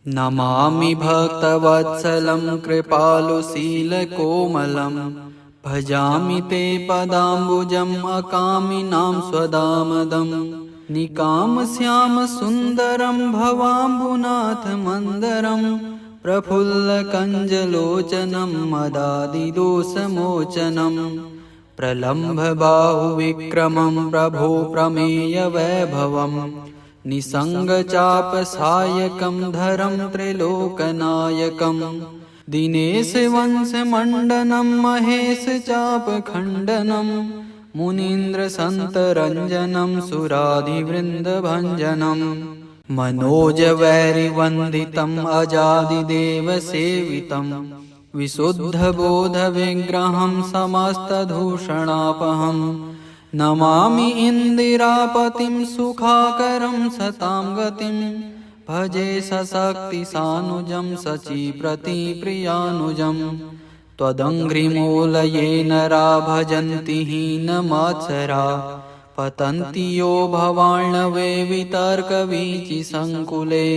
नमामि भक्तवत्सलं कृपालुशीलकोमलं भजामि ते पदाम्बुजम् अकामिनां स्वदामदं निकामश्यामसुन्दरं भवाम्बुनाथमन्दरं प्रफुल्लकञ्जलोचनं मदादिदोषमोचनं प्रलम्भबाहुविक्रमं प्रभो प्रमेयवैभवम् निसङ्गचापसायकं धरं त्रिलोकनायकं दिनेशवंशमण्डनं महेशचापखण्डनं मुनीन्द्रसन्तरञ्जनं सुराधिवृन्दभञ्जनं मनोजवैरिवन्दितम् अजादिदेवसेवितं विशुद्धबोधविग्रहं समस्तदूषणापहम् नमामि इन्दिरापतिं सुखाकरं सतां गतिं भजे सशक्तिसानुजं शचीप्रतिप्रियानुजं त्वदङ्घ्रिमूलये नरा भजन्ति हीनमात्सरा पतन्ति यो भवार्णवे वितर्कवीचिसङ्कुले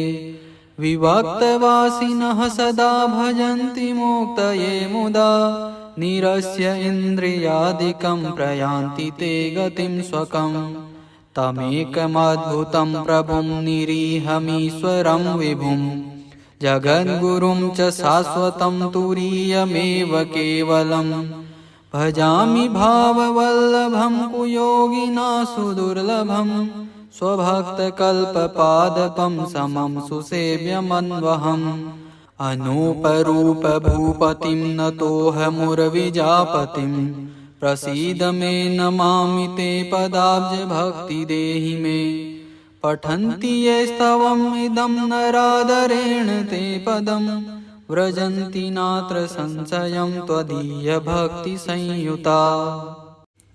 विभक्तवासिनः सदा भजन्ति मुक्तये मुदा निरस्य इन्द्रियादिकं प्रयान्ति ते गतिं स्वकं तमेकमद्भुतं प्रभुं निरीहमीश्वरं विभुं जगद्गुरुं च शाश्वतं तुरीयमेव केवलं भजामि भाववल्लभं कुयोगिना सुदुर्लभं स्वभक्तकल्पपादपं समं सुसेव्यमन्वहम् अनूपरूपभूपतिं नतोऽहमुर्विजापतिं प्रसीद मे नमामि ते पदाब्जभक्तिदेहि मे पठन्ति ये स्तवम् इदं नरादरेण ते पदं व्रजन्ति नात्र संशयं त्वदीयभक्तिसंयुता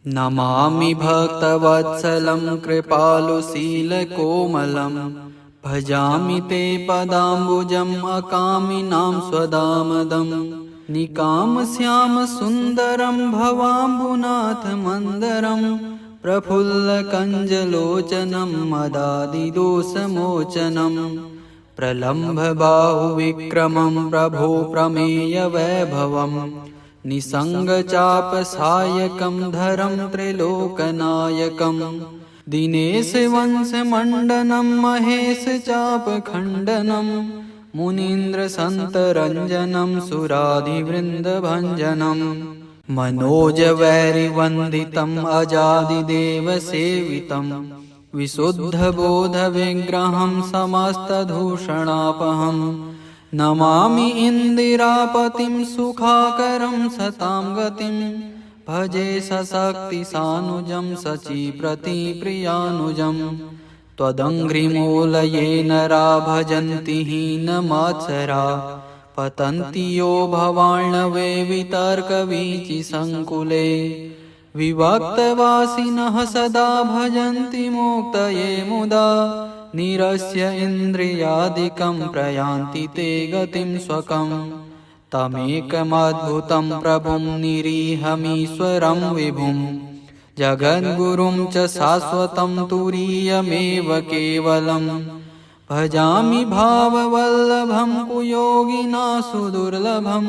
नमामि भक्तवत्सलं कृपालुशीलकोमलं भजामि ते पदाम्बुजम् अकामिनां स्वदामदं निकामश्यामसुन्दरं भवाम्बुनाथमन्दरं प्रफुल्लकञ्जलोचनं मदादिदोषमोचनं प्रलम्भबाहुविक्रमं प्रभो प्रमेयवैभवम् निसङ्गचापसायकं धरं त्रिलोकनायकं दिनेशवंशमण्डनं महेशचापखण्डनं मुनीन्द्रसन्तरञ्जनं सुराधिवृन्दभञ्जनं मनोजवैरिवन्दितम् अजादिदेवसेवितं विशुद्धबोधविग्रहं समस्तदूषणापहम् नमामि इन्दिरापतिं सुखाकरं सतां गतिं भजे सशक्तिसानुजं शचीप्रतिप्रियानुजं त्वदङ्घ्रिमूलये नरा भजन्ति हीनमात्सरा पतन्ति यो भवार्णवे वितर्कवीचिसङ्कुले विभक्तवासिनः सदा भजन्ति मुक्तये मुदा निरस्य इन्द्रियादिकं प्रयान्ति ते गतिं स्वकं तमेकमद्भुतं प्रभुं निरीहमीश्वरं विभुं जगद्गुरुं च शाश्वतं तुरीयमेव केवलं भजामि भाववल्लभं कुयोगिना सुदुर्लभं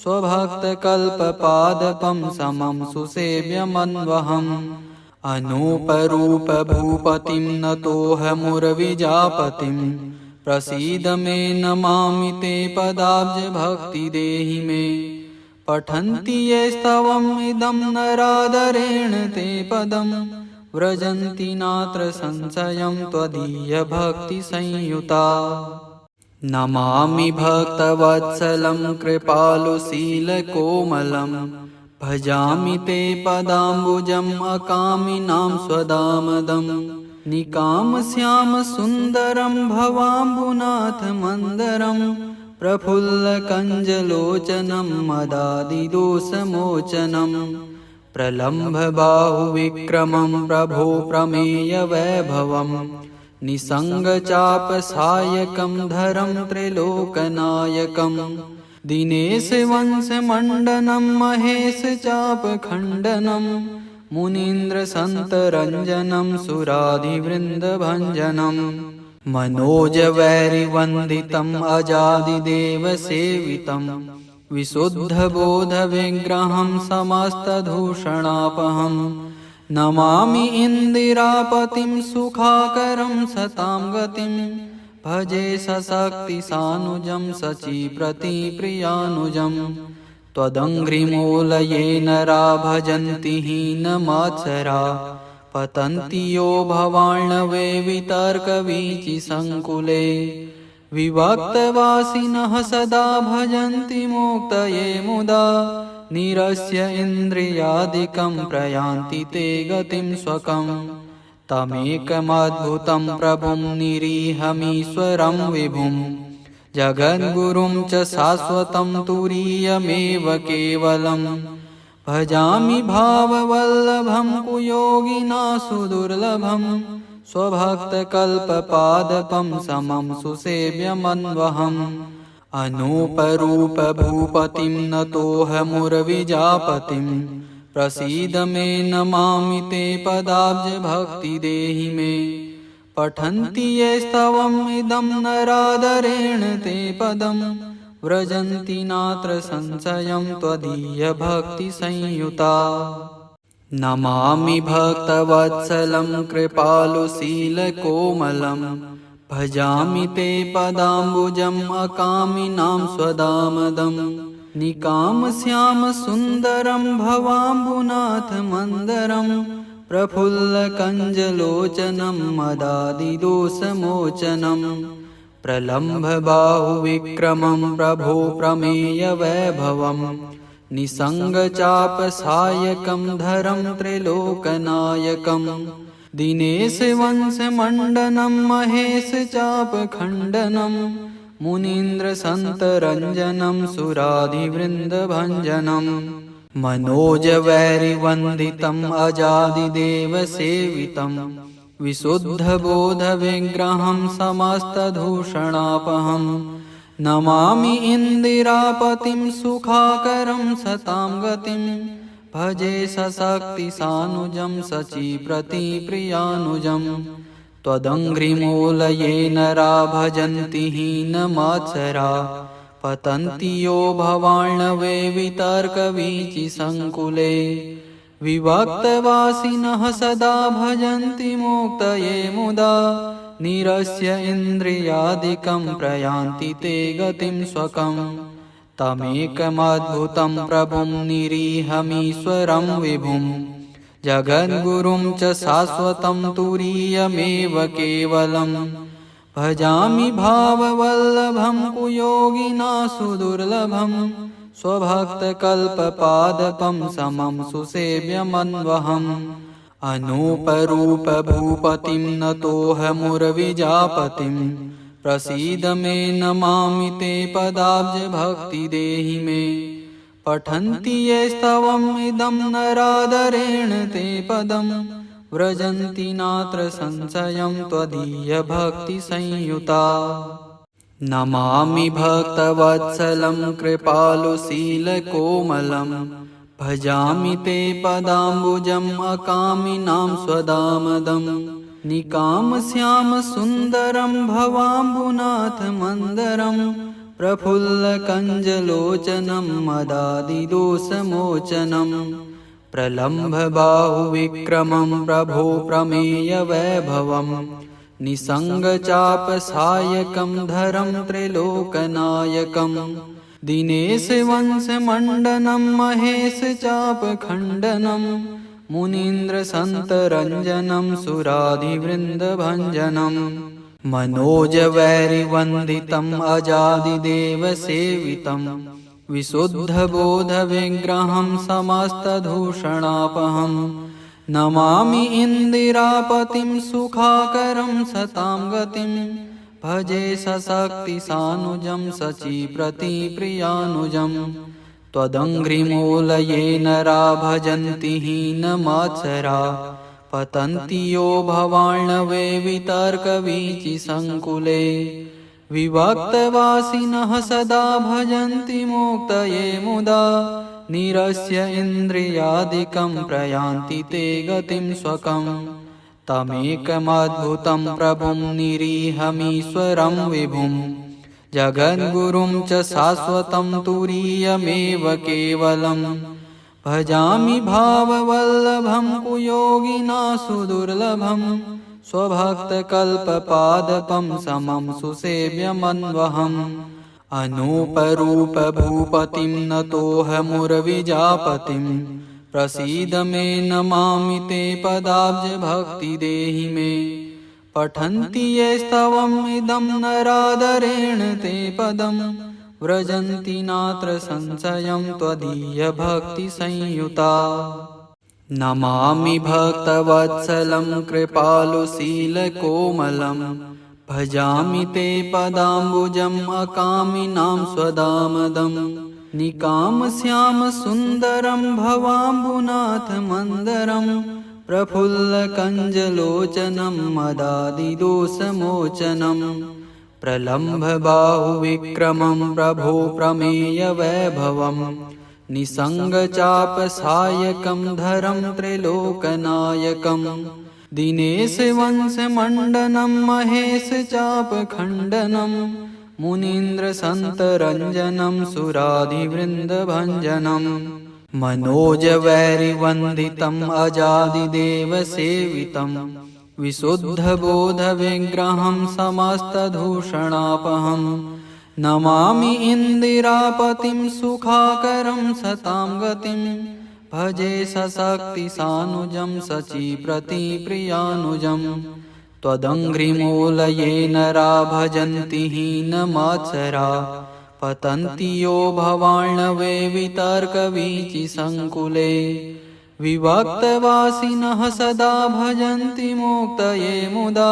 स्वभक्तकल्पपादपं समं सुसेव्यमन्वहम् अनूपरूपभूपतिं नतोऽहमुर्विजापतिं प्रसीद मे नमामि ते पदाब्जभक्तिदेहि मे पठन्ति ये स्तवम् इदं नरादरेण ते पदं व्रजन्ति नात्र संशयं त्वदीयभक्तिसंयुता नमामि भक्तवत्सलं कृपालुशीलकोमलं भजामि ते पदाम्बुजम् अकामिनां स्वदामदं निकामश्यामसुन्दरं भवाम्बुनाथमन्दरं प्रफुल्लकञ्जलोचनं मदादिदोषमोचनं प्रलम्भबाहुविक्रमं प्रभो प्रमेयवैभवम् निसङ्गचापसायकं धरं त्रिलोकनायकं दिनेशवंशमण्डनं महेशचापखण्डनं मुनीन्द्रसन्तरञ्जनं सुराधिवृन्दभञ्जनं मनोजवैरिवन्दितम् अजादिदेवसेवितम् विशुद्धबोधविग्रहं समस्तदूषणापहम् नमामि इन्दिरापतिं सुखाकरं सतां गतिं भजे सशक्तिसानुजं शचीप्रतिप्रियानुजं त्वदङ्घ्रिमूलये नरा भजन्ति हीनमात्सरा पतन्ति यो भवार्णवे वितर्कवीचिसङ्कुले विभक्तवासिनः सदा भजन्ति मुक्तये मुदा निरस्य इन्द्रियादिकं प्रयान्ति ते गतिं स्वकम् तमेकमद्भुतं प्रभुं निरीहमीश्वरं विभुं जगद्गुरुं च शाश्वतं तुरीयमेव केवलम् भजामि भाववल्लभं कुयोगिना सुदुर्लभं स्वभक्तकल्पपादपं समं सुसेव्यमन्वहम् अनूपरूपभूपतिं नतोऽहमुर्विजापतिं प्रसीद मे नमामि ते पदाब्जभक्तिदेहि मे पठन्ति ये स्तवम् इदं नरादरेण ते पदं व्रजन्ति नात्र संशयं त्वदीयभक्तिसंयुता नमामि भक्तवत्सलं कृपालुशीलकोमलं भजामि ते पदाम्बुजम् अकामिनां स्वदामदं निकामश्यामसुन्दरं भवाम्बुनाथमन्दरं प्रफुल्लकञ्जलोचनं मदादिदोषमोचनं प्रलम्भबाहुविक्रमं प्रभो प्रमेयवैभवं निसङ्गचापसायकं धरं त्रिलोकनायकं दिनेशवंशमण्डनं महेशचापखण्डनं मुनीन्द्रसन्तरञ्जनं सुराधिवृन्दभञ्जनं मनोजवैरिवन्दितम् अजादिदेवसेवितं विशुद्धबोधविग्रहं समस्तदूषणापहं नमामि इन्दिरापतिं सुखाकरं सतां गतिं भजे सशक्तिसानुजं शचीप्रतिप्रियानुजं त्वदङ्घ्रिमूलये नरा भजन्ति हीनमात्सरा पतन्ति यो भवार्णवे वितर्कवीचिसङ्कुले विभक्तवासिनः सदा भजन्ति मुक्तये मुदा निरस्य इन्द्रियादिकं प्रयान्ति ते गतिं स्वकम् तमेकमद्भुतं प्रभुं निरीहमीश्वरं विभुं जगद्गुरुं च शाश्वतं तुरीयमेव केवलम् भजामि भाववल्लभं कुयोगिना सुदुर्लभं स्वभक्तकल्पपादपं समं सुसेव्यमन्वहम् अनूपरूपभूपतिं नतोऽहमुर्विजापतिं प्रसीद मे नमामि ते पदाब्जभक्तिदेहि मे पठन्ति ये स्तवम् इदं नरादरेण ते पदं व्रजन्ति नात्र संशयं त्वदीयभक्तिसंयुता नमामि भक्तवत्सलं कृपालुशीलकोमलं भजामि ते पदाम्बुजम् अकामिनां स्वदामदं निकामश्यामसुन्दरं भवाम्बुनाथमन्दरं प्रफुल्लकञ्जलोचनं मदादिदोषमोचनं प्रलम्भबाहुविक्रमं प्रभो प्रमेयवैभवं निसङ्गचापसायकं धरं त्रिलोकनायकं दिनेशवंशमण्डनं महेशचापखण्डनं मुनीन्द्रसन्तरञ्जनं सुराधिवृन्दभञ्जनं मनोजवैरिवन्दितम् अजादिदेवसेवितं विशुद्धबोधविग्रहं समस्तदूषणापहं नमामि इन्दिरापतिं सुखाकरं सतां गतिं भजे सशक्तिसानुजं शचीप्रतिप्रियानुजं त्वदङ्घ्रिमूलये नरा भजन्ति हीनमात्सरा पतन्ति यो भवार्णवे वितर्कवीचिसङ्कुले विभक्तवासिनः सदा भजन्ति मुक्तये मुदा निरस्य इन्द्रियादिकं प्रयान्ति ते गतिं स्वकम् तमेकमद्भुतं प्रभुं निरीहमीश्वरं विभुं जगद्गुरुं च शाश्वतं तुरीयमेव केवलम् भजामि भाववल्लभं कुयोगिना सुदुर्लभं स्वभक्तकल्पपादपं समं सुसेव्यमन्वहम् अनूपरूपभूपतिं नतोऽहमुर्विजापतिं प्रसीद मे नमामि ते पदाब्जभक्तिदेहि मे पठन्ति ये स्तवम् इदं नरादरेण ते पदं व्रजन्ति नात्र संशयं त्वदीयभक्तिसंयुता नमामि भक्तवत्सलं कृपालुशीलकोमलं भजामि ते पदाम्बुजम् अकामिनां स्वदामदं निकामश्यामसुन्दरं भवाम्बुनाथमन्दरं प्रफुल्लकञ्जलोचनं मदादिदोषमोचनं प्रलम्भबाहुविक्रमं प्रभो प्रमेयवैभवं निसङ्गचापसायकं धरं त्रिलोकनायकं दिनेशवंशमण्डनं महेशचापखण्डनं मुनीन्द्रसन्तरञ्जनं सुराधिवृन्दभञ्जनं मनोजवैरिवन्दितम् अजादिदेवसेवितं विशुद्धबोधविग्रहं समस्तदूषणापहं नमामि इन्दिरापतिं सुखाकरं सतां गतिं भजे सशक्तिसानुजं शचीप्रतिप्रियानुजं त्वदङ्घ्रिमूलये नरा भजन्ति हीनमात्सरा पतन्ति यो भवार्णवे वितर्कवीचिसङ्कुले विभक्तवासिनः सदा भजन्ति मुक्तये मुदा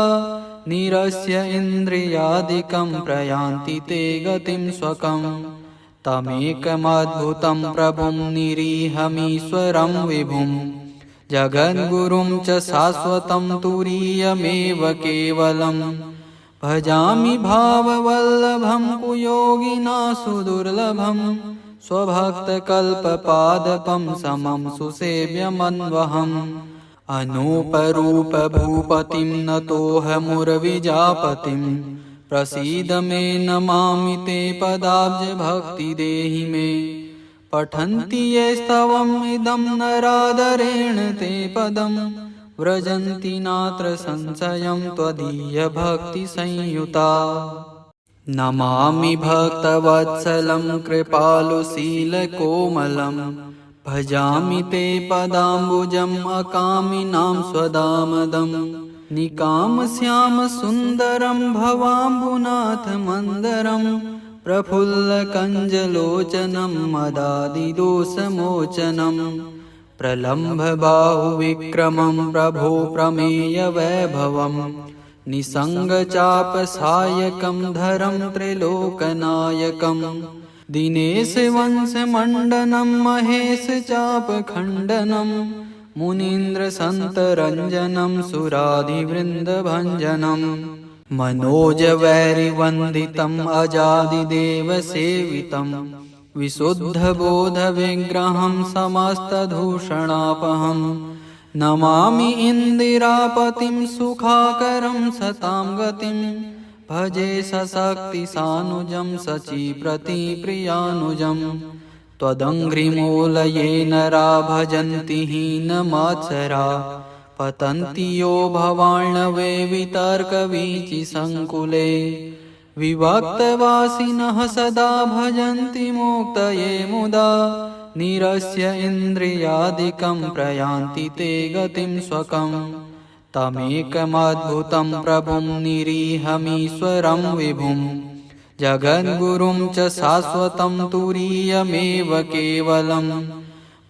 निरस्य इन्द्रियादिकं प्रयान्ति ते गतिं स्वकम् तमेकमद्भुतं प्रभुं निरीहमीश्वरं विभुं जगद्गुरुं च शाश्वतं तुरीयमेव केवलम् भजामि भाववल्लभं कुयोगिना सुदुर्लभं स्वभक्तकल्पपादपं समं सुसेव्यमन्वहम् अनूपरूपभूपतिं नतोऽहमुर्विजापतिं प्रसीद मे नमामि ते पदाब्जभक्तिदेहि मे पठन्ति ये स्तवम् इदं नरादरेण ते पदं व्रजन्ति नात्र संशयं त्वदीयभक्तिसंयुता नमामि भक्तवत्सलं कृपालुशीलकोमलं भजामि ते पदाम्बुजम् अकामिनां स्वदामदं निकामश्यामसुन्दरं भवाम्बुनाथमन्दरं प्रफुल्लकञ्जलोचनं मदादिदोषमोचनं प्रलम्भबाहुविक्रमं प्रभो प्रमेयवैभवं निसङ्गचापसायकं धरं त्रिलोकनायकं दिनेशवंशमण्डनं महेशचापखण्डनं मुनीन्द्रसन्तरञ्जनं सुराधिवृन्दभञ्जनं मनोजवैरिवन्दितम् अजादिदेवसेवितं विशुद्धबोधविग्रहं समस्तदूषणापहं नमामि इन्दिरापतिं सुखाकरं सतां गतिं भजे सशक्तिसानुजं शचीप्रतिप्रियानुजं त्वदङ्घ्रिमूलये नरा भजन्ति हीनमात्सरा पतन्ति यो भवार्णवे वितर्कवीचिसङ्कुले विभक्तवासिनः सदा भजन्ति मुक्तये मुदा निरस्य इन्द्रियादिकं प्रयान्ति ते गतिं स्वकम् तमेकमद्भुतं प्रभुं निरीहमीश्वरं विभुं जगद्गुरुं च शाश्वतं तुरीयमेव केवलम्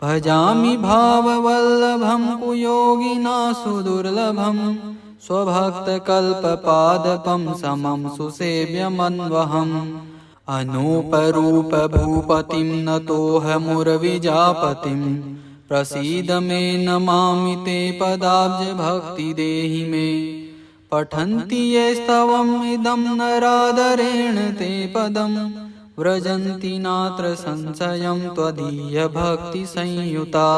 भजामि भाववल्लभं कुयोगिना सुदुर्लभं स्वभक्तकल्पपादपं समं सुसेव्यमन्वहम् अनूपरूपभूपतिं नतोऽहमुर्विजापतिं प्रसीद मे नमामि ते पदाब्जभक्तिदेहि मे पठन्ति ये स्तवम् इदं नरादरेण ते पदं व्रजन्ति नात्र संशयं त्वदीयभक्तिसंयुता